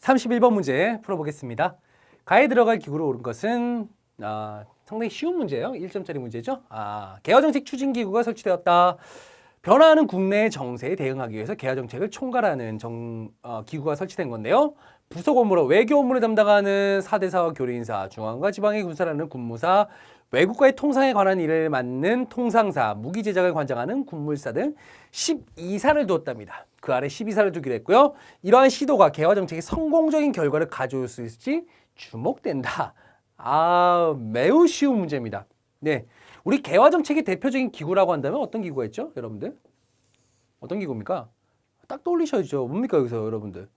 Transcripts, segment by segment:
31번 문제 풀어보겠습니다. 가에 들어갈 기구로 옳은 것은 상당히 쉬운 문제예요. 1점짜리 문제죠. 개화정책 추진기구가 설치되었다. 변화하는 국내 정세에 대응하기 위해서 개화정책을 총괄하는 기구가 설치된 건데요. 부속 업무로 외교 업무를 담당하는 사대사와 교리인사, 중앙과 지방의 군사라는 군무사, 외국과의 통상에 관한 일을 맡는 통상사, 무기 제작을 관장하는 군물사 등 12사를 두었답니다. 그 아래 12사를 두기로 했고요. 이러한 시도가 개화 정책의 성공적인 결과를 가져올 수 있을지 주목된다. 매우 쉬운 문제입니다. 네, 우리 개화 정책의 대표적인 기구라고 한다면 어떤 기구가 있죠, 여러분들? 어떤 기구입니까? 딱 떠올리셔야죠. 뭡니까 여기서 여러분들?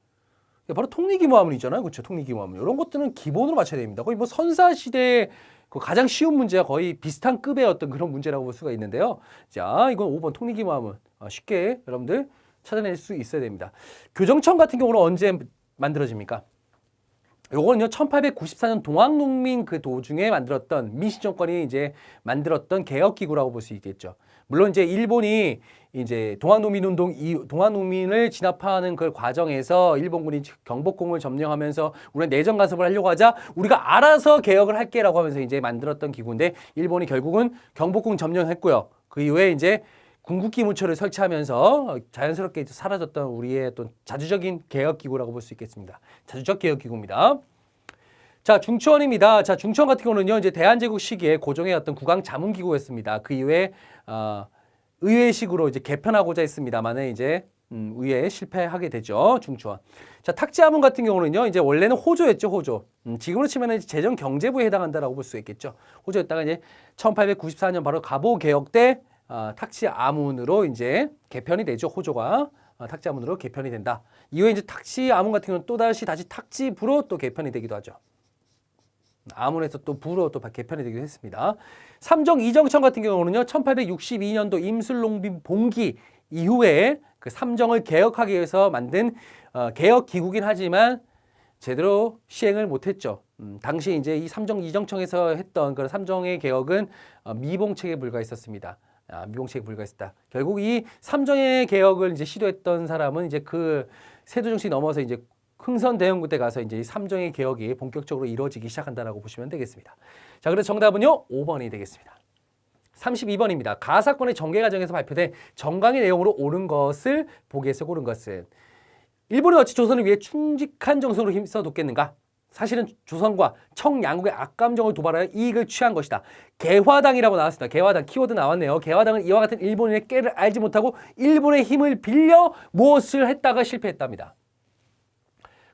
바로 통리기모함이잖아요, 그렇죠? 통리기모함 이런 것들은 기본으로 맞춰야 됩니다. 거의 뭐 선사 시대에 가장 쉬운 문제와 거의 비슷한 급의 어떤 그런 문제라고 볼 수가 있는데요. 자, 이건 5번 통리기모함은 쉽게 여러분들 찾아낼 수 있어야 됩니다. 교정청 같은 경우는 언제 만들어집니까? 요거는요, 1894년 동학농민 그 도중에 만들었던 민심정권이 이제 만들었던 개혁기구라고 볼 수 있겠죠. 물론 이제 일본이 이제 동학농민을 진압하는 그 과정에서 일본군이 경복궁을 점령하면서 우리가 내정 간섭을 하려고 하자 우리가 알아서 개혁을 할게라고 하면서 이제 만들었던 기구인데 일본이 결국은 경복궁 점령했고요. 그 이후에 이제 군국기무처를 설치하면서 자연스럽게 사라졌던 우리의 또 자주적인 개혁기구라고 볼 수 있겠습니다. 자주적 개혁기구입니다. 자, 중추원입니다. 자, 중추원 같은 경우는요, 이제 대한제국 시기에 고종의 어떤 국왕 자문기구였습니다. 그 이후에 의회식으로 이제 개편하고자 했습니다만은 이제 의회에 실패하게 되죠. 중추원. 자, 탁지하문 같은 경우는요, 이제 원래는 호조였죠, 호조. 지금으로 치면은 재정경제부에 해당한다라고 볼 수 있겠죠. 호조였다가 이제 1894년 바로 갑오개혁 때 탁지아문으로 이제 개편이 되죠. 호조가 탁지아문으로 개편이 된다. 이후에 이제 탁지아문 같은 경우는 또 다시 탁지부로 또 개편이 되기도 하죠. 아문에서 또 부로 또 개편이 되기도 했습니다. 삼정 이정청 같은 경우는요, 1862년도 임술농빈 봉기 이후에 그 삼정을 개혁하기 위해서 만든 개혁 기구긴 하지만 제대로 시행을 못했죠. 당시 이제 이 삼정 이정청에서 했던 그런 삼정의 개혁은 미봉책에 불과했었습니다. 미봉책에 불과했다. 결국 이 삼정의 개혁을 이제 시도했던 사람은 이제 그 세도정신이 넘어서 이제 흥선대원군 때 가서 이제 이 삼정의 개혁이 본격적으로 이루어지기 시작한다라고 보시면 되겠습니다. 자, 그래서 정답은요, 5번이 되겠습니다. 32번입니다. 가사건의 정계 과정에서 발표된 정강의 내용으로 옳은 것을 보기에서 고른 것은 일본이 어찌 조선을 위해 충직한 정성으로 힘써 돕겠는가? 사실은 조선과 청양국의 악감정을 도발하여 이익을 취한 것이다. 개화당이라고 나왔습니다. 개화당 키워드 나왔네요. 개화당은 이와 같은 일본인의 깨를 알지 못하고 일본의 힘을 빌려 무엇을 했다가 실패했답니다.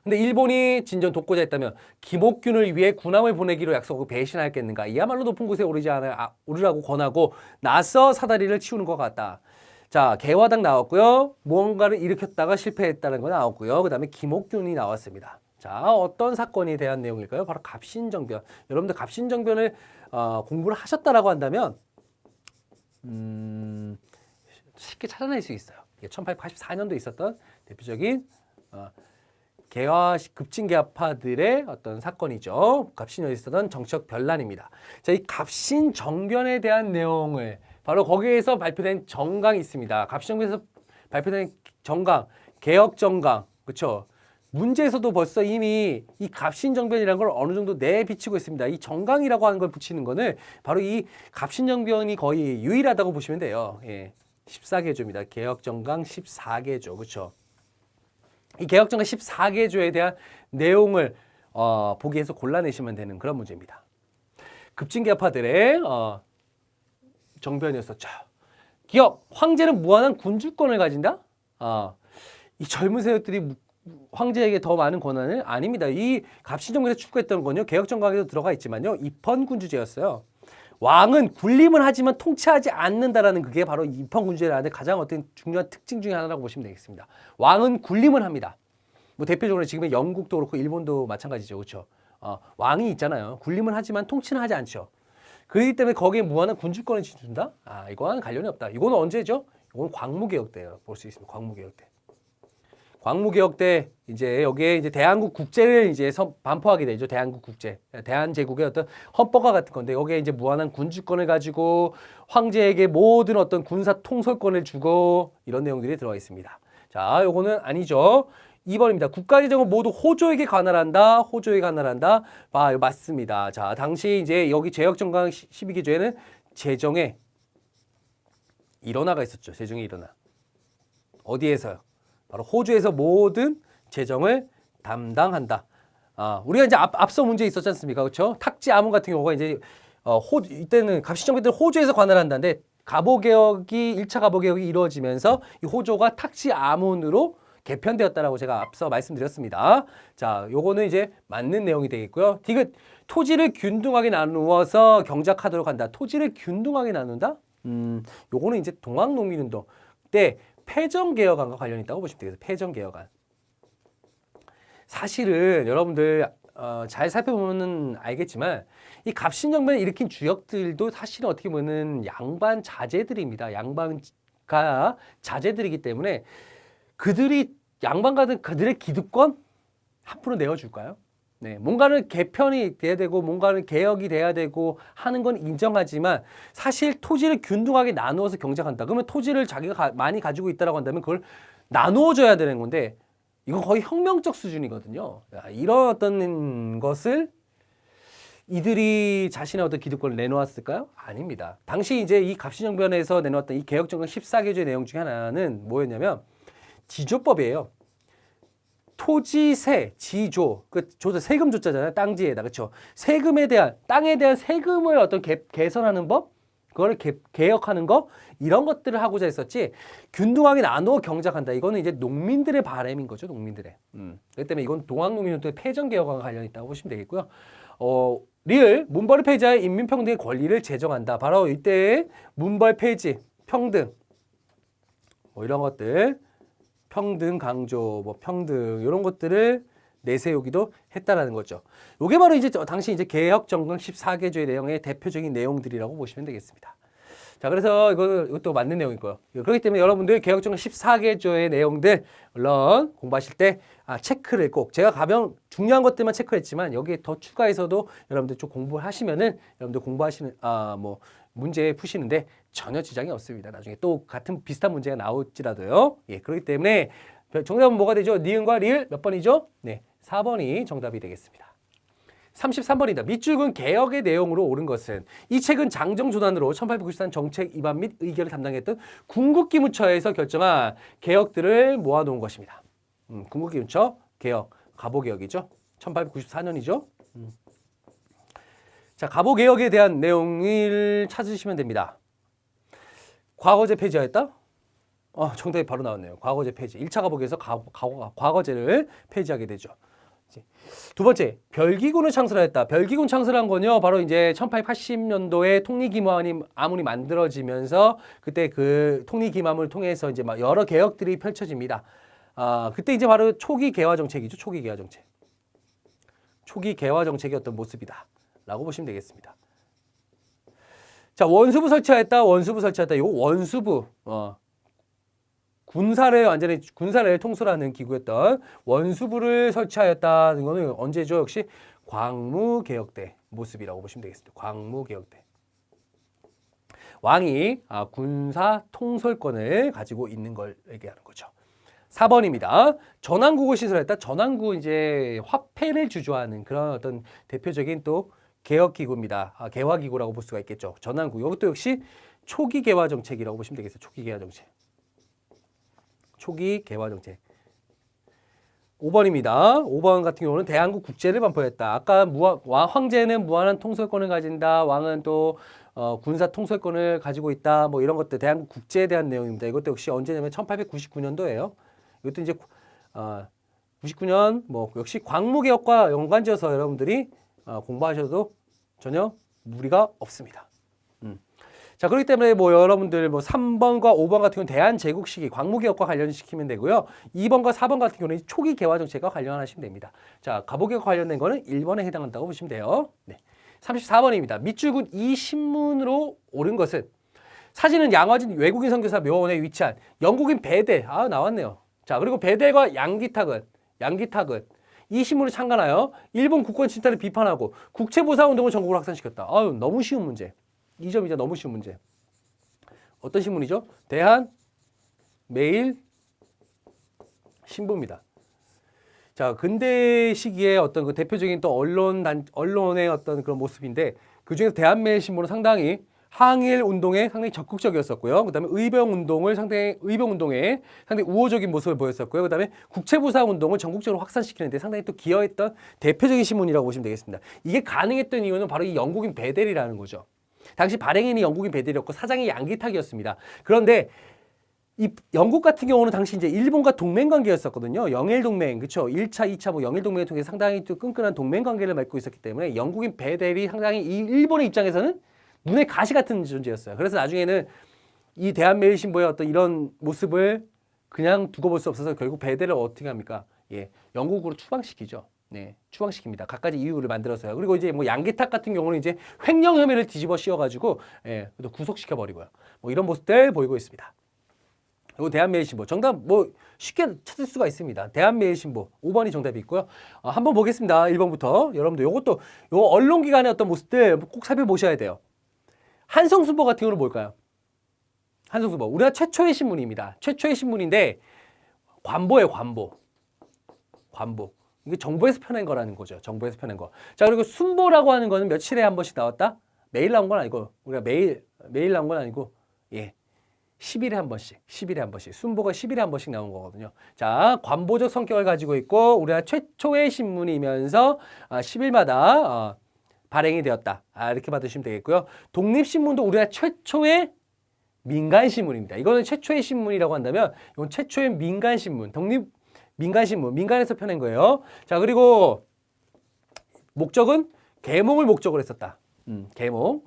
근데 일본이 진정 돕고자 했다면 김옥균을 위해 군함을 보내기로 약속하고 배신하였겠는가? 이야말로 높은 곳에 오르라고 권하고 나서 사다리를 치우는 것 같다. 자, 개화당 나왔고요. 무언가를 일으켰다가 실패했다는 거 나왔고요. 그 다음에 김옥균이 나왔습니다. 자, 어떤 사건에 대한 내용일까요? 바로 갑신정변. 여러분들 갑신정변을 공부를 하셨다라고 한다면 쉽게 찾아낼 수 있어요. 1884년도에 있었던 대표적인 급진개화파들의 어떤 사건이죠. 갑신정변에 있었던 정치적 변란입니다. 자, 이 갑신정변에 대한 내용을 바로 거기에서 발표된 정강이 있습니다. 갑신정변에서 발표된 정강, 개혁정강, 그렇죠? 문제에서도 벌써 이미 이 갑신정변이라는 걸 어느 정도 내비치고 있습니다. 이 정강이라고 하는 걸 붙이는 거는 바로 이 갑신정변이 거의 유일하다고 보시면 돼요. 예, 14개조입니다. 개혁정강 14개조, 그렇죠? 이 개혁정강 14개조에 대한 내용을 보기에서 골라내시면 되는 그런 문제입니다. 급진개파들의 정변이었었죠. 기업, 황제는 무한한 군주권을 가진다? 이 젊은 세력들이 황제에게 더 많은 권한은 아닙니다. 이 갑신정변에서 추구했던 건요, 개혁정강에도 들어가 있지만요, 입헌군주제였어요. 왕은 군림은 하지만 통치하지 않는다라는 그게 바로 입헌군주제라는 가장 어떤 중요한 특징 중에 하나라고 보시면 되겠습니다. 왕은 군림은 합니다. 뭐 대표적으로 지금의 영국도 그렇고 일본도 마찬가지죠, 그렇죠? 왕이 있잖아요. 군림은 하지만 통치는 하지 않죠. 그렇기 때문에 거기에 무한한 군주권을 준다? 이거와는 관련이 없다. 이거는 언제죠? 이건 광무개혁 때요. 볼 수 있습니다. 광무개혁 때. 광무개혁 때 이제 여기에 이제 대한국 국제를 이제 반포하게 되죠. 대한국 국제, 대한제국의 어떤 헌법과 같은 건데 여기에 이제 무한한 군주권을 가지고 황제에게 모든 어떤 군사 통솔권을 주고 이런 내용들이 들어가 있습니다. 자, 요거는 아니죠. 2번입니다. 국가재정은 모두 호조에게 관할한다. 호조에게 관할한다. 아, 맞습니다. 자, 당시 이제 여기 재역정강 12기조에는 재정에 일원화가 있었죠. 재정의 일원화. 어디에서요? 바로 호주에서 모든 재정을 담당한다. 우리가 이제 앞서 문제 있었지 않습니까? 그렇죠? 탁지 아문 같은 경우가 이제 이때는 갑시정비들은 호주에서 관할한다는데 갑오개혁이 1차 갑오개혁이 이루어지면서 이 호조가 탁지 아문으로 개편되었다라고 제가 앞서 말씀드렸습니다. 자, 요거는 이제 맞는 내용이 되겠고요. 디귿 토지를 균등하게 나누어서 경작하도록 한다. 토지를 균등하게 나눈다? 요거는 이제 동학농민운동 때 패정개혁안과 관련이 있다고 보시면 되겠어요. 패정개혁안. 사실은 여러분들 잘 살펴보면 알겠지만 이 갑신정변을 일으킨 주역들도 사실은 어떻게 보면 양반 자제들입니다. 양반가 자제들이기 때문에 그들이 양반가든 그들의 기득권 함부로 내어줄까요? 네, 뭔가는 개편이 돼야 되고 뭔가는 개혁이 돼야 되고 하는 건 인정하지만 사실 토지를 균등하게 나누어서 경작한다. 그러면 토지를 자기가 많이 가지고 있다라고 한다면 그걸 나누어줘야 되는 건데 이건 거의 혁명적 수준이거든요. 이런 어떤 것을 이들이 자신의 어떤 기득권을 내놓았을까요? 아닙니다. 당시 이제 이 갑신정변에서 내놓았던 이 개혁정강 14개조의 내용 중에 하나는 뭐였냐면 지조법이에요. 토지세, 지조, 그 조도 세금 조자잖아요. 땅지에다, 그렇죠? 세금에 대한 땅에 대한 세금을 어떤 개선하는 법, 그걸 개혁하는 거 이런 것들을 하고자 했었지. 균등하게 나누어 경작한다. 이거는 이제 농민들의 바람인 거죠, 농민들의. 그렇기 때문에 이건 동학농민운동의 패전개혁과 관련이 있다고 보시면 되겠고요. 리을 문벌 폐지하여 인민평등의 권리를 제정한다. 바로 이때 문벌 폐지, 평등, 뭐 이런 것들. 평등 강조, 뭐 평등 이런 것들을 내세우기도 했다라는 거죠. 이게 바로 이제 당시 이제 개혁정강 14개조의 내용의 대표적인 내용들이라고 보시면 되겠습니다. 자, 그래서 이것도 맞는 내용이고요. 그렇기 때문에 여러분들 개혁정강 14개조의 내용들 물론 공부하실 때 체크를 꼭 제가 가벼운 중요한 것들만 체크했지만 여기에 더 추가해서도 여러분들 좀 공부를 하시면은 여러분들 공부하시는 뭐 문제 푸시는데 전혀 지장이 없습니다. 나중에 또 같은 비슷한 문제가 나올지라도요. 예, 그렇기 때문에 정답은 뭐가 되죠? 니은과 리을 몇 번이죠? 네, 4번이 정답이 되겠습니다. 33번이다. 밑줄근 개혁의 내용으로 옳은 것은 이 책은 장정조단으로 1893 정책 입안 및 의결을 담당했던 군국기무처에서 결정한 개혁들을 모아놓은 것입니다. 군국기무처 개혁, 갑오개혁이죠. 1894년이죠. 자, 갑오개혁에 대한 내용을 찾으시면 됩니다. 과거제 폐지하였다? 정답이 바로 나왔네요. 과거제 폐지. 1차 갑오개혁에서 과거제를 폐지하게 되죠. 두 번째, 별기군을 창설하였다. 별기군 창설한 건요, 바로 이제 1880년도에 통리기마문이 만들어지면서 그때 그 통리기마문을 통해서 이제 막 여러 개혁들이 펼쳐집니다. 그때 이제 바로 초기 개화 정책이죠. 초기 개화 정책. 초기 개화 정책의 어떤 모습이다. 라고 보시면 되겠습니다. 자, 원수부 설치하였다. 원수부 설치하였다. 요 원수부, 군사를 통솔하는 기구였던 원수부를 설치하였다. 이거는 언제죠? 역시 광무개혁 때 모습이라고 보시면 되겠습니다. 광무개혁 때. 왕이 군사 통솔권을 가지고 있는 걸 얘기하는 거죠. 4번입니다. 전환국을 시설했다. 전환국 이제 화폐를 주조하는 그런 어떤 대표적인 또 개혁기구입니다. 개화기구라고 볼 수가 있겠죠. 전환국. 이것도 역시 초기 개화 정책이라고 보시면 되겠어요. 초기 개화 정책. 초기 개화 정책. 5번입니다. 5번 같은 경우는 대한국 국제를 반포했다. 아까 황제는 무한한 통솔권을 가진다. 왕은 또 군사 통솔권을 가지고 있다. 뭐 이런 것들 대한국 국제에 대한 내용입니다. 이것도 역시 언제냐면 1899년도예요. 이것도 이제 99년 뭐 역시 광무개혁과 연관지어서 여러분들이 공부하셔도 전혀 무리가 없습니다. 자, 그렇기 때문에 뭐 여러분들 뭐 3번과 5번 같은 경우는 대한제국 시기 광무개혁과 관련시키면 되고요. 2번과 4번 같은 경우는 초기 개화 정책과 관련하시면 됩니다. 자, 갑오개혁과 관련된 거는 1번에 해당한다고 보시면 돼요. 네. 34번입니다. 밑줄근 이 신문으로 옳은 것은 사진은 양화진 외국인 선교사 묘원에 위치한 영국인 베델. 나왔네요. 자, 그리고 베델과 양기탁은 이 신문을 창간하여 일본 국권 침탈을 비판하고 국채보상 운동을 전국으로 확산시켰다. 너무 쉬운 문제. 이 점이죠. 너무 쉬운 문제. 어떤 신문이죠? 대한 매일 신부입니다. 자, 근대 시기에 어떤 그 대표적인 또 언론의 어떤 그런 모습인데 그 중에서 대한매일신문은 상당히 항일 운동에 상당히 적극적이었었고요. 그다음에 의병 운동에 상당히 우호적인 모습을 보였었고요. 그다음에 국채부상 운동을 전국적으로 확산시키는데 상당히 또 기여했던 대표적인 신문이라고 보시면 되겠습니다. 이게 가능했던 이유는 바로 이 영국인 베델이라는 거죠. 당시 발행인이 영국인 베델이었고 사장이 양기탁이었습니다. 그런데 이 영국 같은 경우는 당시 이제 일본과 동맹 관계였었거든요. 영일 동맹, 그렇죠? 1차, 2차 뭐 영일 동맹을 통해 상당히 또 끈끈한 동맹 관계를 맺고 있었기 때문에 영국인 베델이 상당히 이 일본의 입장에서는 눈의 가시 같은 존재였어요. 그래서 나중에는 이 대한매일신보의 어떤 이런 모습을 그냥 두고 볼 수 없어서 결국 베델을 어떻게 합니까? 예, 영국으로 추방시키죠. 네, 추방시킵니다. 각가지 이유를 만들어서요. 그리고 이제 뭐 양기탁 같은 경우는 이제 횡령 혐의를 뒤집어 씌워가지고 예, 또 구속시켜 버리고요. 뭐 이런 모습들 보이고 있습니다. 그리고 대한매일신보 정답 뭐 쉽게 찾을 수가 있습니다. 대한매일신보 5번이 정답이 있고요. 한번 보겠습니다. 1번부터 여러분들 요것도 요 언론기관의 어떤 모습들 꼭 살펴보셔야 돼요. 한성수보 같은 경우는 뭘까요? 한성수보 우리나라 최초의 신문입니다. 최초의 신문인데 관보예요. 관보. 이게 정부에서 펴낸 거라는 거죠. 정부에서 펴낸 거. 자, 그리고 순보라고 하는 거는 며칠에 한 번씩 나왔다? 매일 나온 건 아니고 우리가 매일 나온 건 아니고 예. 10일에 한 번씩. 순보가 10일에 한 번씩 나온 거거든요. 자, 관보적 성격을 가지고 있고 우리나라 최초의 신문이면서 10일마다 발행이 되었다. 이렇게 받으시면 되겠고요. 독립신문도 우리나라 최초의 민간신문입니다. 이거는 최초의 신문이라고 한다면 이건 최초의 민간신문, 민간신문, 민간에서 펴낸 거예요. 자, 그리고 목적은 계몽을 목적으로 했었다. 계몽,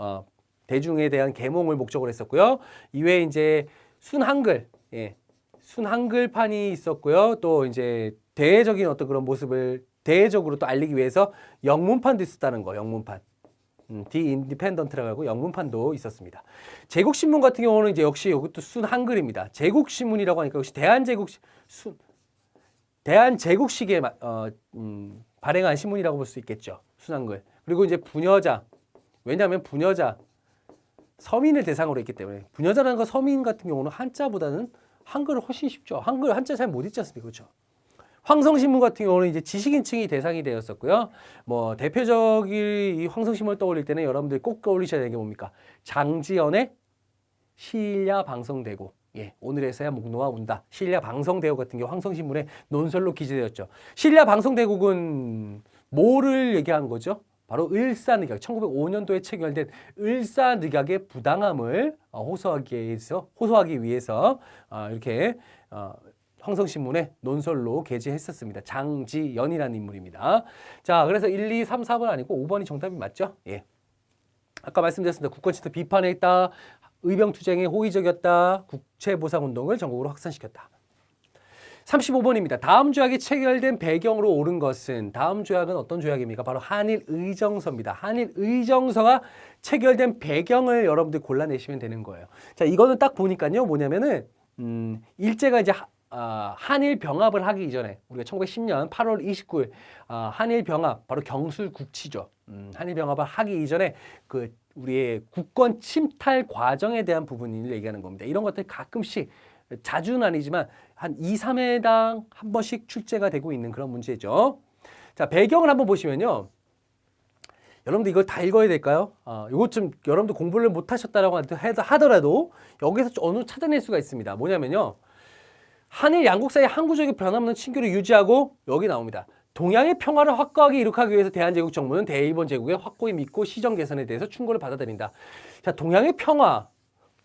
대중에 대한 계몽을 목적으로 했었고요. 이외에 이제 순한글, 예, 순한글판이 있었고요. 또 이제 대외적인 어떤 그런 모습을 대외적으로 또 알리기 위해서 영문판도 있었다는 거, 영문판. 디 인디펜던트라고 하고 영문판도 있었습니다. 제국신문 같은 경우는 이제 역시 이것도 순한글입니다. 제국신문이라고 하니까 역시 대한제국시기에 발행한 신문이라고 볼 수 있겠죠. 순한글. 그리고 이제 부녀자. 왜냐하면 부녀자 서민을 대상으로 했기 때문에 부녀자라는 거 서민 같은 경우는 한자보다는 한글은 훨씬 쉽죠. 한자 잘 못 읽지 않습니까? 그렇죠. 황성신문 같은 경우는 이제 지식인층이 대상이 되었었고요. 뭐 대표적인 이 황성신문을 떠올릴 때는 여러분들이 꼭 떠올리셔야 되는 게 뭡니까? 장지연의 시일야 방성대고. 예, 오늘에서야 목놓아 운다. 시일야 방성대고 같은 경우 황성신문의 논설로 기재되었죠. 시일야 방성대국은 뭐를 얘기하는 거죠? 바로 을사늑약, 1905년도에 체결된 을사늑약의 부당함을 호소하기 위해서 이렇게 황성신문의 논설로 게재했었습니다. 장지연이라는 인물입니다. 자, 그래서 1, 2, 3, 4번 아니고 5번이 정답이 맞죠? 예. 아까 말씀드렸습니다. 국권치도 비판했다. 의병투쟁에 호의적이었다. 국채보상운동을 전국으로 확산시켰다. 35번입니다. 다음 조약이 체결된 배경으로 옳은 것은 다음 조약은 어떤 조약입니까? 바로 한일의정서입니다. 한일의정서가 체결된 배경을 여러분들 골라내시면 되는 거예요. 자, 이거는 딱 보니까요. 뭐냐면은 일제가 이제 한일 병합을 하기 이전에 우리가 1910년 8월 29일 한일 병합 바로 경술국치죠. 한일 병합을 하기 이전에 그 우리의 국권 침탈 과정에 대한 부분을 얘기하는 겁니다. 이런 것들 가끔씩 자주는 아니지만 한 2, 3회당 한 번씩 출제가 되고 있는 그런 문제죠. 자, 배경을 한번 보시면요. 여러분들 이걸 다 읽어야 될까요? 이것 좀 여러분들 공부를 못 하셨다라고 하더라도 여기서 어느 정도 찾아낼 수가 있습니다. 뭐냐면요. 한일 양국 사이의 항구적인 변함없는 친교를 유지하고 여기 나옵니다. 동양의 평화를 확고하게 이룩하기 위해서 대한제국 정부는 대일본 제국의 확고히 믿고 시정 개선에 대해서 충고를 받아들인다. 자, 동양의 평화.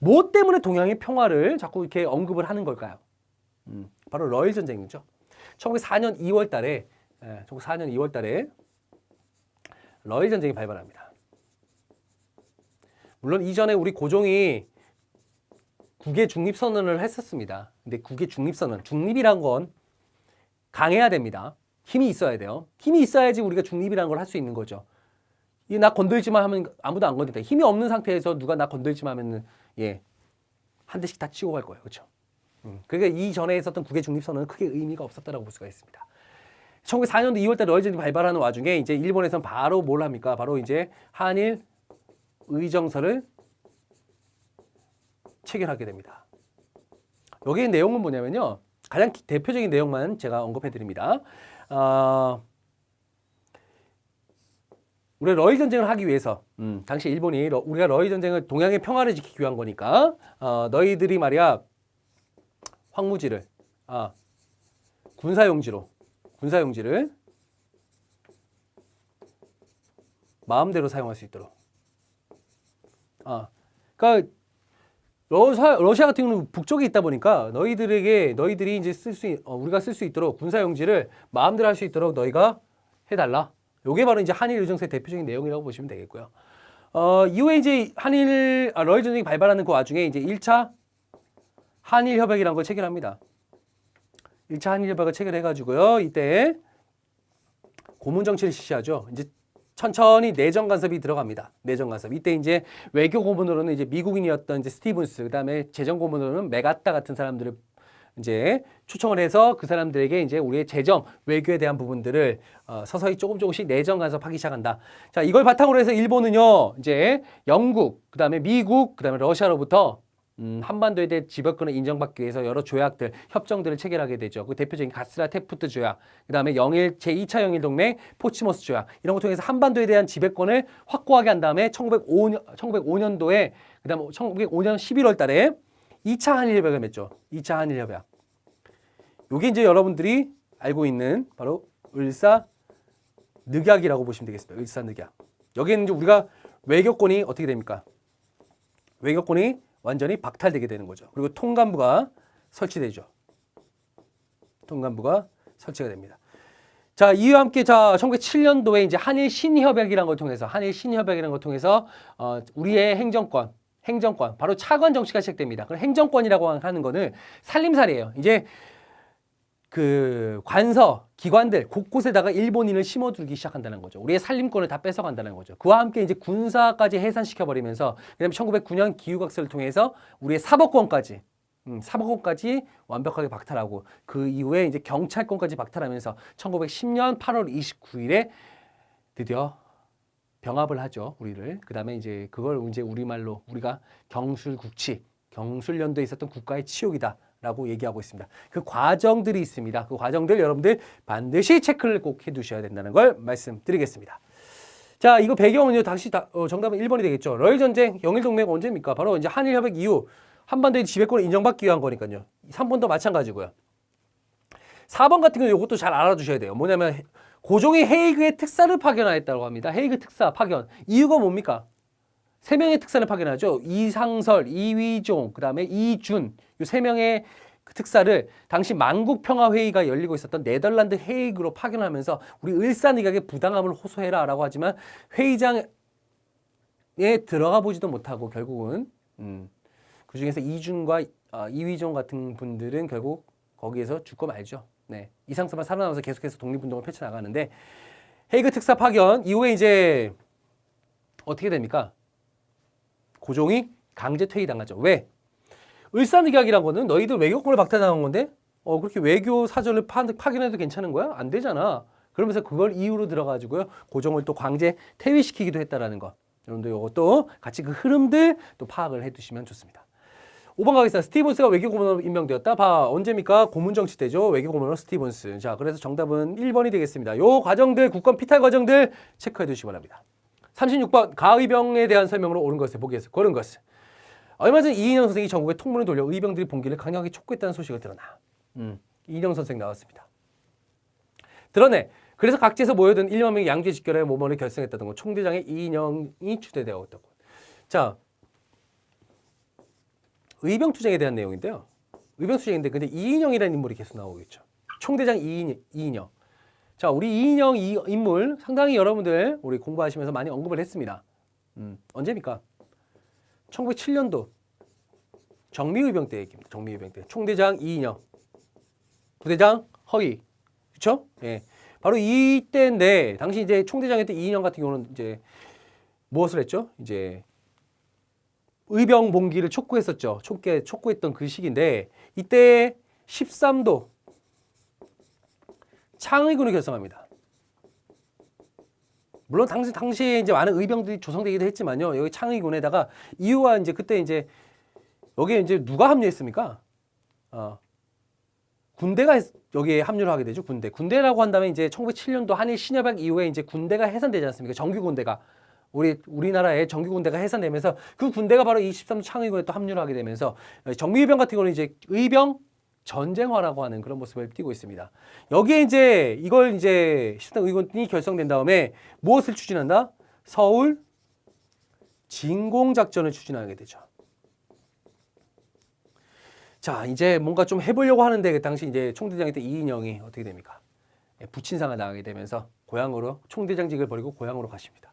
뭐 때문에 동양의 평화를 자꾸 이렇게 언급을 하는 걸까요? 바로 러일 전쟁이죠. 1904년 2월 달에 러일 전쟁이 발발합니다. 물론 이전에 우리 고종이 국외 중립선언을 했었습니다. 근데 국외 중립선언, 중립이란 건 강해야 됩니다. 힘이 있어야 돼요. 힘이 있어야지 우리가 중립이라는 걸 할 수 있는 거죠. 나 건들지 마 하면 아무도 안 건든다. 힘이 없는 상태에서 누가 나 건들지 마 하면은 예, 한 대씩 다 치고 갈 거예요. 그렇죠? 그러니까 이전에 있었던 국외 중립선언은 크게 의미가 없었다라고 볼 수가 있습니다. 1904년도 2월달 러일전이 발발하는 와중에 이제 일본에서는 바로 뭘 합니까? 바로 이제 한일 의정서를 체결하게 됩니다. 여기의 내용은 뭐냐면요. 가장 대표적인 내용만 제가 언급해 드립니다. 우리가 러일 전쟁을 하기 위해서 당시 일본이 우리가 러일 전쟁을 동양의 평화를 지키기 위한 거니까 너희들이 말이야 황무지를 군사용지를 마음대로 사용할 수 있도록. 그러니까 러시아 같은 경우는 북쪽에 있다 보니까 너희들이 이제 우리가 쓸 수 있도록 군사용지를 마음대로 할 수 있도록 너희가 해달라. 요게 바로 이제 한일 의정서의 대표적인 내용이라고 보시면 되겠고요. 이후에 이제 러일 전쟁이 발발하는 그 와중에 이제 1차 한일 협약이라는 걸 체결합니다. 1차 한일 협약을 체결해가지고요. 이때 고문 정치를 실시하죠. 이제 천천히 내정 간섭이 들어갑니다. 내정 간섭. 이때 이제 외교 고문으로는 이제 미국인이었던 이제 스티븐스, 그다음에 재정 고문으로는 메가타 같은 사람들을 이제 초청을 해서 그 사람들에게 이제 우리의 재정, 외교에 대한 부분들을 서서히 조금씩 내정 간섭하기 시작한다. 자, 이걸 바탕으로 해서 일본은요, 이제 영국, 그다음에 미국, 그다음에 러시아로부터 한반도에 대해 지배권을 인정받기 위해서 여러 조약들, 협정들을 체결하게 되죠. 그 대표적인 가스라-테프트 조약, 그 다음에 제2차 영일동맹, 포츠모스 조약 이런 걸 통해서 한반도에 대한 지배권을 확고하게 한 다음에 1905년도에 그 다음에 1905년 11월 달에 2차 한일협약을 맺죠. 2차 한일협약. 이게 이제 여러분들이 알고 있는 바로 을사늑약이라고 보시면 되겠습니다. 을사늑약. 여기에는 이제 우리가 외교권이 어떻게 됩니까? 외교권이 완전히 박탈되게 되는 거죠. 그리고 통감부가 설치되죠. 통감부가 설치가 됩니다. 자, 이와 함께 1907년도에 이제 한일 신협약이라는 걸 통해서 우리의 행정권 바로 차관 정치가 시작됩니다. 그럼 행정권이라고 하는 거는 살림살이에요. 이제 그 관서, 기관들 곳곳에다가 일본인을 심어두기 시작한다는 거죠. 우리의 살림권을 다 뺏어간다는 거죠. 그와 함께 이제 군사까지 해산시켜버리면서 그다음에 1909년 기후각서를 통해서 우리의 사법권까지 완벽하게 박탈하고 그 이후에 이제 경찰권까지 박탈하면서 1910년 8월 29일에 드디어 병합을 하죠. 우리를. 그다음에 이제 그걸 이제 우리말로 우리가 경술연도에 있었던 국가의 치욕이다. 라고 얘기하고 있습니다. 그 과정들이 있습니다. 그 과정들 여러분들 반드시 체크를 꼭 해두셔야 된다는 걸 말씀드리겠습니다. 자, 이거 배경은요. 다시 정답은 1번이 되겠죠. 러일 전쟁, 영일동맹 언제입니까? 바로 이제 한일협약 이후 한반도의 지배권을 인정받기 위한 거니까요. 3번도 마찬가지고요. 4번 같은 경우는 이것도 잘 알아두셔야 돼요. 뭐냐면 고종이 헤이그에 특사를 파견하였다고 합니다. 헤이그 특사 파견. 이유가 뭡니까? 3명의 특사를 파견하죠. 이상설, 이위종, 그 다음에 이준 이 3명의 그 특사를 당시 만국평화회의가 열리고 있었던 네덜란드 헤이그로 파견하면서 우리 을사늑약의 부당함을 호소해라 라고 하지만 회의장에 들어가 보지도 못하고 결국은 그 중에서 이준과 이위종 같은 분들은 결국 거기에서 죽고 말죠. 네. 이상설만 살아남아서 계속해서 독립운동을 펼쳐나가는데 헤이그 특사 파견 이후에 이제 어떻게 됩니까? 고종이 강제 퇴위당하죠. 왜? 을사늑약이란 거는 너희들 외교권을 박탈당한 건데 그렇게 외교 사절을 파견해도 괜찮은 거야? 안 되잖아. 그러면서 그걸 이유로 들어가지고요. 고종을 또 강제 퇴위시키기도 했다라는 거. 여러분들 이것도 같이 그 흐름들 또 파악을 해두시면 좋습니다. 5번 가겠습니다. 스티븐스가 외교고문으로 임명되었다. 언제입니까? 고문정치 때죠. 외교고문으로 스티븐스. 자, 그래서 정답은 1번이 되겠습니다. 요 과정들, 국권 피탈 과정들 체크해 두시기 바랍니다. 36번 가의병에 대한 설명으로 옳은 것을 보기에서 고른 것을. 얼마 전 이인영 선생이 전국에 통문을 돌려 의병들이 봉기를 강력하게 촉구했다는 소식을 드러나. 이인영 선생 나왔습니다. 드러내. 그래서 각지에서 모여든 1만 명의 양주에 집결하여 모범을 결성했다던 것. 총대장의 이인영이 추대되었다고. 자, 의병 투쟁에 대한 내용인데요. 의병 투쟁인데 근데 이인영이라는 인물이 계속 나오겠죠. 총대장 이인영. 자, 우리 이인영 이 인물 상당히 여러분들 우리 공부하시면서 많이 언급을 했습니다. 언제입니까? 1907년도 정미의병 때 얘기입니다. 정미의병 때 총대장 이인영, 부대장 허위, 그렇죠? 예, 바로 이때인데 당시 이제 총대장이었던 이인영 같은 경우는 이제 무엇을 했죠? 이제 의병 봉기를 촉구했었죠. 촉구했던 그 시기인데 이때 13도 창의군을 결성합니다. 물론 당시에 이제 많은 의병들이 조성되기도 했지만요. 여기 창의군에다가 이유가 이제 그때 이제 여기에 이제 누가 합류했습니까? 군대가 여기에 합류를 하게 되죠. 군대라고 한다면 이제 1907년도 한일 신협약 이후에 이제 군대가 해산되지 않습니까? 정규 군대가 우리나라의 정규 군대가 해산되면서 그 군대가 바로 23조 창의군에 또 합류를 하게 되면서 정규의병 같은 경우는 이제 의병 전쟁화라고 하는 그런 모습을 띠고 있습니다. 여기에 이제 이걸 이제 13단 의군이 결성된 다음에 무엇을 추진한다? 서울 진공작전을 추진하게 되죠. 자, 이제 뭔가 좀 해보려고 하는데 그 당시 이제 총대장이었던 이인영이 어떻게 됩니까? 부친상을 당하게 되면서 고향으로 총대장직을 버리고 고향으로 가십니다.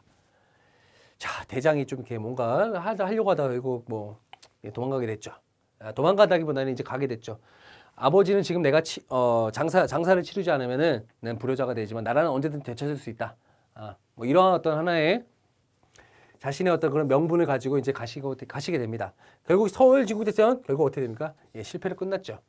자, 대장이 좀 이렇게 뭔가 하려고 하다가 결국 뭐 도망가게 됐죠. 도망가다기보다는 이제 가게 됐죠. 아버지는 지금 내가 장사를 치르지 않으면은 난 불효자가 되지만 나라는 언제든 되찾을 수 있다. 뭐 이러한 어떤 하나의 자신의 어떤 그런 명분을 가지고 이제 가시게 됩니다. 결국 서울 진공작전 결국 어떻게 됩니까? 실패로 끝났죠.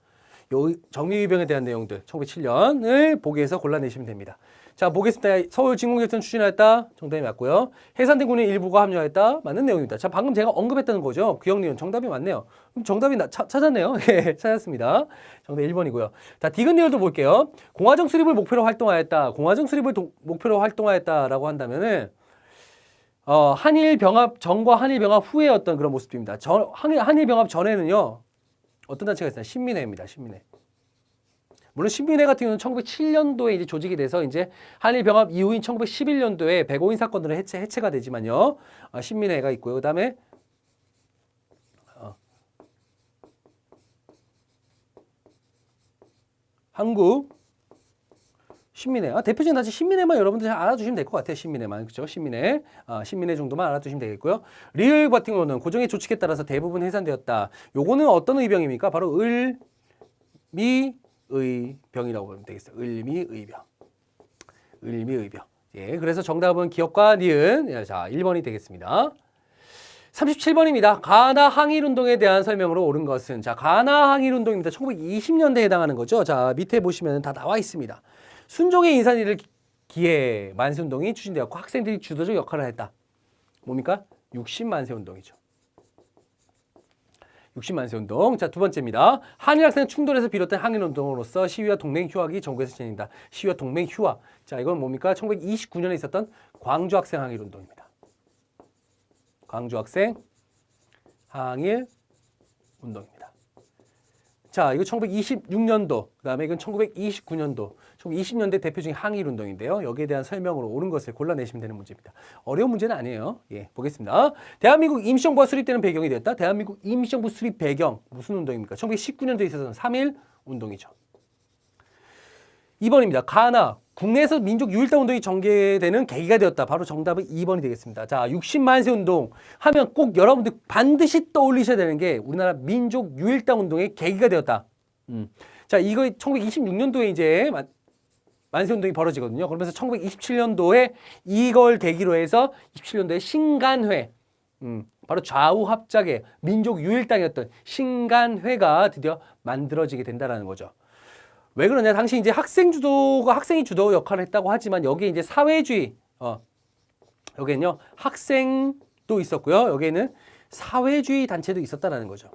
요 정미의병에 대한 내용들 1907년을 보기에서 골라내시면 됩니다. 자, 보겠습니다. 서울 진공작전 추진하였다. 정답이 맞고요. 해산된 군의 일부가 합류하였다. 맞는 내용입니다. 자, 방금 제가 언급했다는 거죠. 규영리은 정답이 맞네요. 그럼 정답이 찾았네요. 예, 찾았습니다. 정답 1번이고요. 자, 디귿리을도 볼게요. 공화정 수립을 목표로 활동하였다. 공화정 수립을 목표로 활동하였다라고 한다면은 한일 병합 전과 한일 병합 후의 어떤 그런 모습입니다. 한일 병합 전에는요. 어떤 단체가 있어요? 신민회입니다. 신민회. 물론 신민회 같은 경우는 1907년도에 이제 조직이 돼서 이제 한일 병합 이후인 1911년도에 백오인 사건으로 해체가 되지만요. 신민회가 있고요. 그다음에 한국 신민회. 대표적인 단체 신민회만 여러분들 잘 알아두시면 될 것 같아요. 신민회만. 그렇죠? 신민회. 신민회 정도만 알아두시면 되겠고요. 리을 같은 경우는 고정의 조칙에 따라서 대부분 해산되었다. 요거는 어떤 의병입니까? 바로 을미의병이라고 보면 되겠어요. 을미의병. 을미의병. 예, 그래서 정답은 기억과 니은. 자, 1번이 되겠습니다. 37번입니다. 가나 항일운동에 대한 설명으로 옳은 것은 자, 가나 항일운동입니다. 1920년대에 해당하는 거죠. 자, 밑에 보시면 다 나와 있습니다. 순종의 인산이를 기해 만세운동이 추진되었고 학생들이 주도적 역할을 했다. 뭡니까? 60만세운동이죠. 60만세운동. 자, 두 번째입니다. 한일 학생 충돌에서 비롯된 항일운동으로서 시위와 동맹 휴학이 전국에서 진행된다. 시위와 동맹 휴학. 자, 이건 뭡니까? 1929년에 있었던 광주학생 항일운동입니다. 광주학생 항일운동입니다. 자, 이거 1926년도, 그 다음에 이건 1929년도, 1920년대 대표적인 항일운동인데요. 여기에 대한 설명으로 옳은 것을 골라내시면 되는 문제입니다. 어려운 문제는 아니에요. 예, 보겠습니다. 대한민국 임시정부가 수립되는 배경이 되었다. 대한민국 임시정부 수립 배경, 무슨 운동입니까? 1919년도에 있었던 3.1운동이죠. 2번입니다. 가나, 국내에서 민족 유일당 운동이 전개되는 계기가 되었다. 바로 정답은 2번이 되겠습니다. 자, 60만세 운동 하면 꼭 여러분들 반드시 떠올리셔야 되는 게 우리나라 민족 유일당 운동의 계기가 되었다. 자, 이거 1926년도에 이제 만세 운동이 벌어지거든요. 그러면서 1927년도에 이걸 계기로 해서 27년도에 신간회, 바로 좌우 합작의 민족 유일당이었던 신간회가 드디어 만들어지게 된다라는 거죠. 왜 그러냐? 당시 이제 학생이 주도 역할을 했다고 하지만 여기에 이제 사회주의, 여기는요 학생도 있었고요. 여기에는 사회주의 단체도 있었다라는 거죠.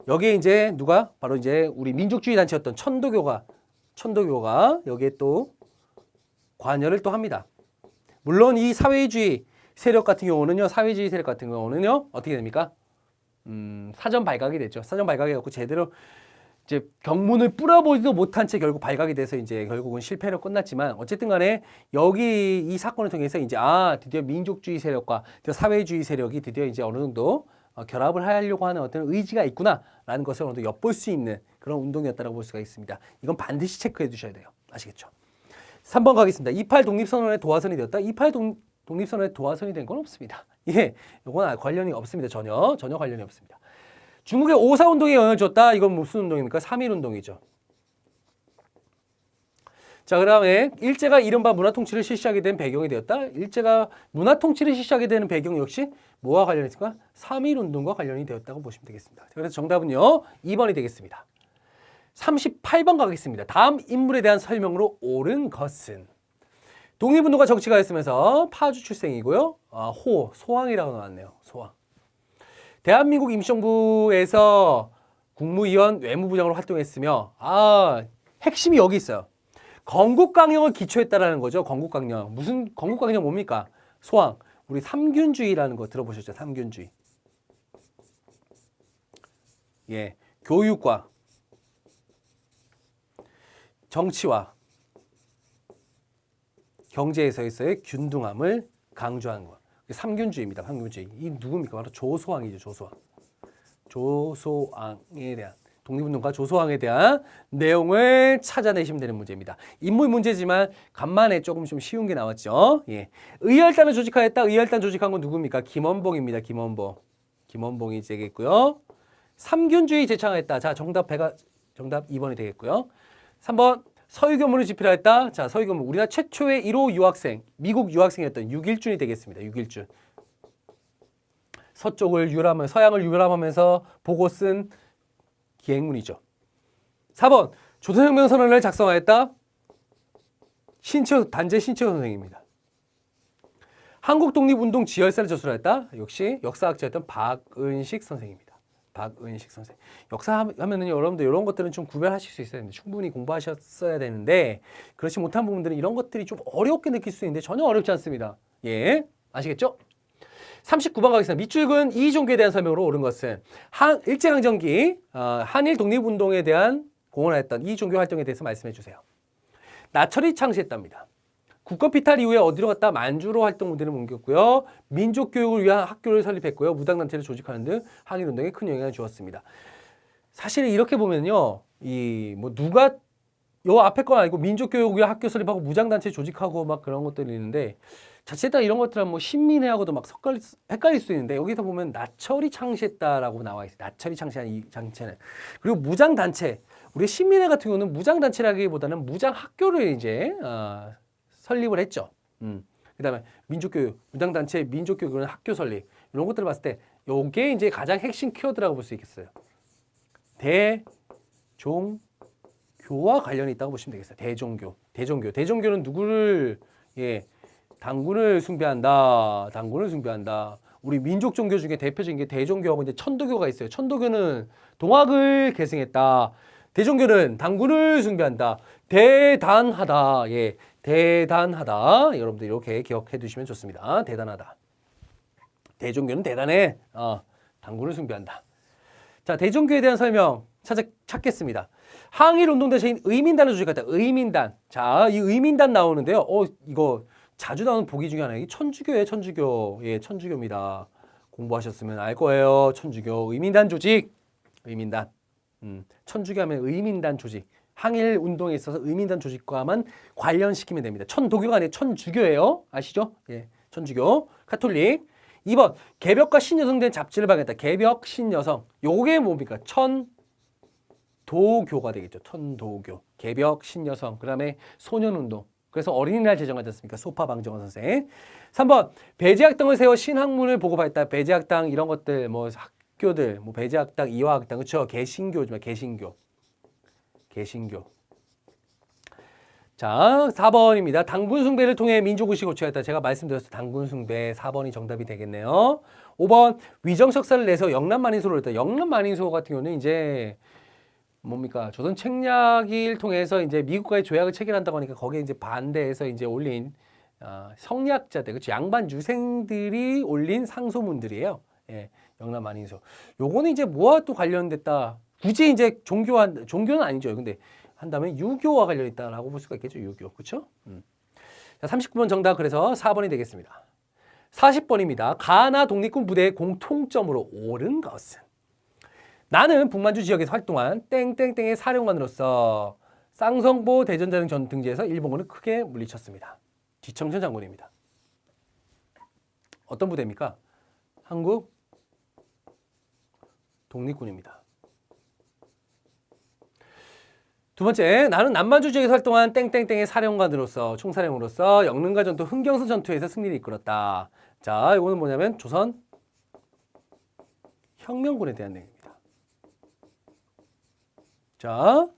여기에 이제 누가 바로 이제 우리 민족주의 단체였던 천도교가 여기에 또 관여를 또 합니다. 물론 이 사회주의 세력 같은 경우는요, 어떻게 됩니까? 사전 발각이 됐죠. 사전 발각이 갖고 제대로 이제 경문을 뿌려보지도 못한 채 결국 발각이 돼서 이제 결국은 실패로 끝났지만 어쨌든 간에 여기 이 사건을 통해서 이제 드디어 민족주의 세력과 드디어 사회주의 세력이 드디어 이제 어느 정도 결합을 하려고 하는 어떤 의지가 있구나라는 것을 어느 정도 엿볼 수 있는 그런 운동이었다고 볼 수가 있습니다. 이건 반드시 체크해 두셔야 돼요. 아시겠죠? 3번 가겠습니다. 28 독립선언의 도화선이 되었다. 28 독립선언의 도화선이 된 건 없습니다. 예, 이건 관련이 없습니다. 전혀 관련이 없습니다. 중국의 5.4운동에 영향을 줬다. 이건 무슨 운동입니까? 3.1운동이죠. 자, 그 다음에 일제가 이른바 문화통치를 실시하게 된 배경이 되었다. 일제가 문화통치를 실시하게 되는 배경 역시 뭐와 관련이 있을까? 3.1운동과 관련이 되었다고 보시면 되겠습니다. 그래서 정답은요 2번이 되겠습니다. 38번 가겠습니다. 다음 인물에 대한 설명으로 옳은 것은 독립운동가 정치가 했으면서 파주 출생이고요. 소왕이라고 나왔네요. 소왕. 대한민국 임시정부에서 국무위원 외무부장으로 활동했으며 핵심이 여기 있어요. 건국강령을 기초했다라는 거죠. 건국강령. 무슨 건국강령 뭡니까? 소왕. 우리 삼균주의라는 거 들어보셨죠? 삼균주의. 예, 교육과 정치와 경제에서의 균등함을 강조하는 거. 삼균주의입니다. 삼균주의. 이 누굽니까? 바로 조소왕이죠. 조소왕. 조소왕에 대한 독립운동가 조소왕에 대한 내용을 찾아내시면 되는 문제입니다. 인물 문제지만 간만에 조금 좀 쉬운 게 나왔죠. 예. 의열단을 조직하였다. 의열단 조직한 건 누굽니까? 김원봉입니다. 김원봉. 김원봉이 되겠고요. 삼균주의 제창하였다. 자, 정답 2번이 되겠고요. 3번 서유교문을 집필하였다. 자, 서유교문 우리나라 최초의 1호 유학생, 미국 유학생이었던 육일준이 되겠습니다. 육일준. 서쪽을 유람하면서 서양을 유람하면서 보고 쓴 기행문이죠. 4번 조선혁명 선언을 작성하였다. 단재 신채호 선생입니다. 한국 독립운동 지열사를 저술하였다. 역시 역사학자였던 박은식 선생입니다. 박은식 선생. 역사 하면은 여러분들 이런 것들은 좀 구별하실 수 있어야 되는데 충분히 공부하셨어야 되는데 그렇지 못한 부분들은 이런 것들이 좀 어렵게 느낄 수 있는데 전혀 어렵지 않습니다. 예, 아시겠죠? 39번 가겠습니다. 밑줄근 이종교에 대한 설명으로 옳은 것은 일제강점기 한일 독립운동에 대한 공헌하였던 이종교 활동에 대해서 말씀해 주세요. 나철이 창시했답니다. 국권피탈 이후에 어디로 갔다? 만주로 활동 무대를 옮겼고요. 민족교육을 위한 학교를 설립했고요. 무당단체를 조직하는 등 항일운동에 큰 영향을 주었습니다. 사실 이렇게 보면요. 누가 요 앞에 건 아니고 민족교육을 위한 학교 설립하고 무장단체 조직하고 막 그런 것들이 있는데 자칫다 이런 것들은 뭐 신민회하고도 막 헷갈릴 수 있는데 여기서 보면 나철이 창시했다라고 나와 있어요. 나철이 창시한 이 장체는. 그리고 무장단체. 우리 신민회 같은 경우는 무장단체라기보다는 무장학교를 이제 설립을 했죠. 그다음에 민족교육, 무장단체, 민족교육은 학교 설립 이런 것들을 봤을 때 요게 이제 가장 핵심 키워드라고 볼 수 있겠어요. 대종교와 관련이 있다고 보시면 되겠어요. 대종교는 누구를 당군을 숭배한다. 당군을 숭배한다. 우리 민족 종교 중에 대표적인 게 대종교하고 이제 천도교가 있어요. 천도교는 동학을 계승했다. 대종교는 당군을 숭배한다. 대단하다. 예. 대단하다. 여러분들 이렇게 기억해 두시면 좋습니다. 대단하다. 대종교는 대단해. 당군을 숭배한다. 자, 대종교에 대한 설명 찾겠습니다. 항일운동 대신 의민단을 조직했다. 의민단. 자, 이 의민단 나오는데요. 이거 자주 나오는 보기 중에 하나. 이 천주교예요, 천주교. 예, 천주교입니다. 공부하셨으면 알 거예요. 천주교 의민단 조직. 의민단. 천주교 하면 의민단 조직. 항일 운동에 있어서 의민단 조직과만 관련시키면 됩니다. 천도교가 아니라 천주교예요. 아시죠? 예, 천주교, 카톨릭. 2번 개벽과 신여성 된 잡지를 발견했다. 개벽, 신여성. 요게 뭡니까? 천도교가 되겠죠. 천도교. 개벽, 신여성. 그다음에 소년운동. 그래서 어린이날 제정하지 않습니까? 소파 방정원 선생. 3번 배제학당을 세워 신학문을 보고받았다. 배제학당 이런 것들 뭐 학교들 뭐 배제학당, 이화학당 그렇죠? 개신교지만 개신교. 자, 4번입니다. 당군 숭배를 통해 민족의식을 고취했다. 제가 말씀드렸어요. 당군 숭배 4번이 정답이 되겠네요. 5번 위정석사를 내서 영남만인소를 했다. 영남만인소 같은 경우는 이제 뭡니까? 조선 책략을 통해서 이제 미국과의 조약을 체결한다고 하니까 거기에 이제 반대해서 이제 올린 성리학자들, 그렇죠? 양반 유생들이 올린 상소문들이에요. 예, 영남만인소. 요거는 이제 뭐와 또 관련됐다. 굳이 이제 종교는 아니죠. 근데 한다면 유교와 관련이 있다라고 볼 수가 있겠죠. 유교. 그렇죠? 자, 39번 정답 그래서 4번이 되겠습니다. 40번입니다. 가나 독립군 부대의 공통점으로 옳은 것은 나는 북만주 지역에서 활동한 땡땡땡의 사령관으로서 쌍성보 대전자령 등지에서 일본군을 크게 물리쳤습니다. 지청천 장군입니다. 어떤 부대입니까? 한국 독립군입니다. 두 번째, 나는 남만주 지역에서 활동한 땡땡땡의 사령관으로서 총사령으로서 영릉가 전투, 흥경선 전투에서 승리를 이끌었다. 자, 이거는 뭐냐면 조선 혁명군에 대한 내용입니다. 자,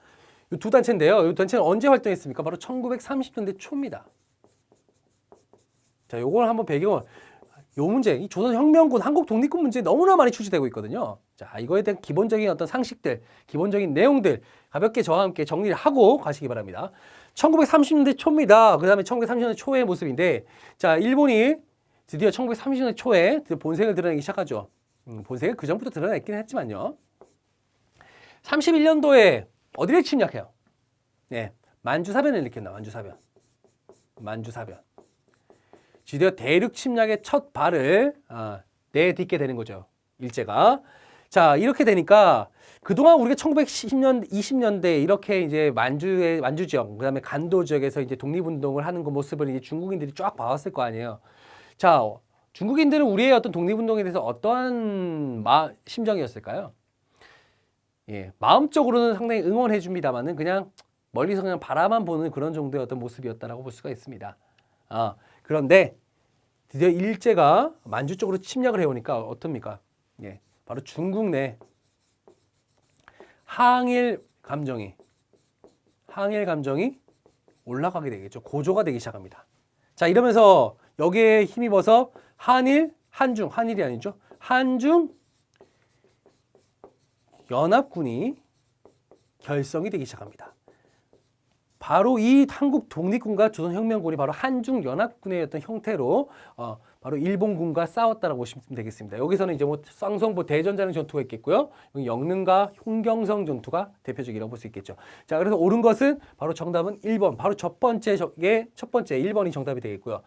이 두 단체인데요. 이 단체는 언제 활동했습니까? 바로 1930년대 초입니다. 자, 요걸 한번 배경을 요 문제, 이 조선혁명군, 한국 독립군 문제 너무나 많이 출시되고 있거든요. 자, 이거에 대한 기본적인 어떤 상식들, 기본적인 내용들 가볍게 저와 함께 정리를 하고 가시기 바랍니다. 1930년대 초입니다. 그 다음에 1930년대 초의 모습인데, 자, 일본이 드디어 1930년대 초에 드디어 본색을 드러내기 시작하죠. 본색을 그 전부터 드러냈긴 했지만요. 31년도에 어디를 침략해요? 네, 만주사변을 일으켰나, 만주사변. 만주사변. 드디어 대륙 침략의 첫 발을 내딛게 되는 거죠. 일제가. 자, 이렇게 되니까 그동안 우리가 1910년, 20년대 이렇게 이제 만주 지역, 그다음에 간도 지역에서 이제 독립운동을 하는 그 모습을 이제 중국인들이 쫙 봐왔을 거 아니에요. 자, 중국인들은 우리의 어떤 독립운동에 대해서 어떠한 심정이었을까요? 예, 마음적으로는 상당히 응원해 줍니다만은 그냥 멀리서 그냥 바라만 보는 그런 정도의 어떤 모습이었다라고 볼 수가 있습니다. 그런데 드디어 일제가 만주 쪽으로 침략을 해오니까 어떻습니까? 예, 바로 중국 내 항일 감정이 올라가게 되겠죠. 고조가 되기 시작합니다. 자, 이러면서 여기에 힘입어서 한일이 아니죠. 한중 연합군이 결성이 되기 시작합니다. 바로 이 한국 독립군과 조선혁명군이 바로 한중연합군의 어떤 형태로 바로 일본군과 싸웠다라고 보시면 되겠습니다. 여기서는 이제 뭐 쌍성보 대전자능 전투가 있겠고요. 영릉과 홍경성 전투가 대표적이라고 볼 수 있겠죠. 자, 그래서 옳은 것은 바로 정답은 1번. 바로 첫 번째 1번이 정답이 되겠고요.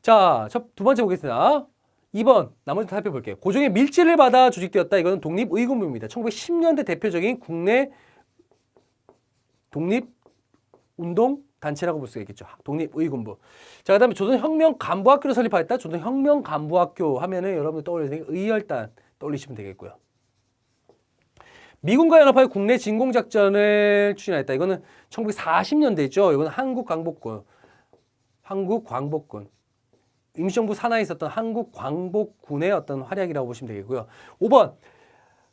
자, 두 번째 보겠습니다. 2번 나머지 살펴볼게요. 고종의 밀지를 받아 조직되었다. 이거는 독립의군부입니다. 1910년대 대표적인 국내 독립운동 단체라고 볼 수 있겠죠. 독립의군부. 자, 그다음에 조선혁명 간부학교를 설립하였다. 조선혁명 간부학교 하면은 여러분들 떠올리는 의열단 떠올리시면 되겠고요. 미군과 연합하여 국내 진공작전을 추진하였다. 이거는 1940년대죠. 이거는 한국광복군. 임시정부 산하에 있었던 한국광복군의 어떤 활약이라고 보시면 되겠고요. 5번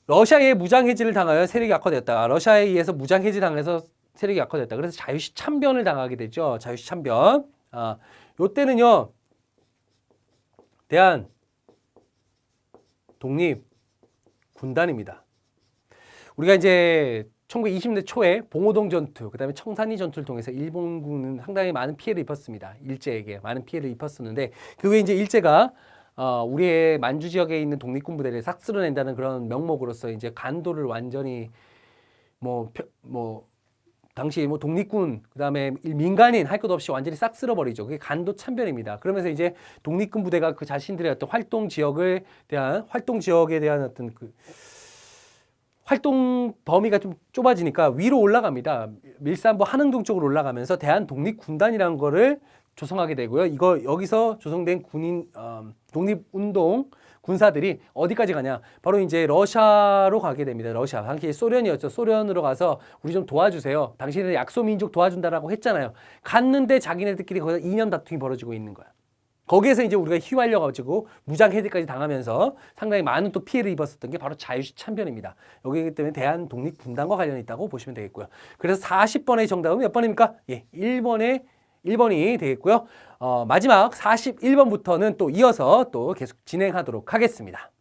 러시아에 무장해지를 당하여 세력이 악화되었다. 러시아에 의해서 무장해지당해서 세력이 악화됐다. 그래서 자유시 참변을 당하게 되죠. 자유시 참변. 요때는요. 대한 독립군단입니다. 우리가 이제 1920년대 초에 봉오동 전투, 그 다음에 청산리 전투를 통해서 일본군은 상당히 많은 피해를 입었습니다. 일제에게 많은 피해를 입었었는데 그 외에 이제 일제가 우리의 만주 지역에 있는 독립군 부대를 싹 쓸어낸다는 그런 명목으로서 이제 간도를 완전히 당시 독립군 그다음에 민간인 할 것 없이 완전히 싹 쓸어버리죠. 그게 간도 참변입니다. 그러면서 이제 독립군 부대가 그 자신들의 어떤 활동 지역에 대한 어떤 그 활동 범위가 좀 좁아지니까 위로 올라갑니다. 밀산부 한흥동 쪽으로 올라가면서 대한 독립군단이라는 거를 조성하게 되고요. 여기서 조성된 독립운동 군사들이 어디까지 가냐? 바로 이제 러시아로 가게 됩니다. 러시아. 당시 소련이었죠. 소련으로 가서 우리 좀 도와주세요. 당신은 약소민족 도와준다라고 했잖아요. 갔는데 자기네들끼리 거기서 2년 다툼이 벌어지고 있는 거야. 거기에서 이제 우리가 휘말려가지고 무장해제까지 당하면서 상당히 많은 또 피해를 입었었던 게 바로 자유시 참변입니다. 여기이기 때문에 대한 독립분단과 관련이 있다고 보시면 되겠고요. 그래서 40번의 정답은 몇 번입니까? 예, 1번이 되겠고요. 마지막 41번부터는 또 이어서 또 계속 진행하도록 하겠습니다.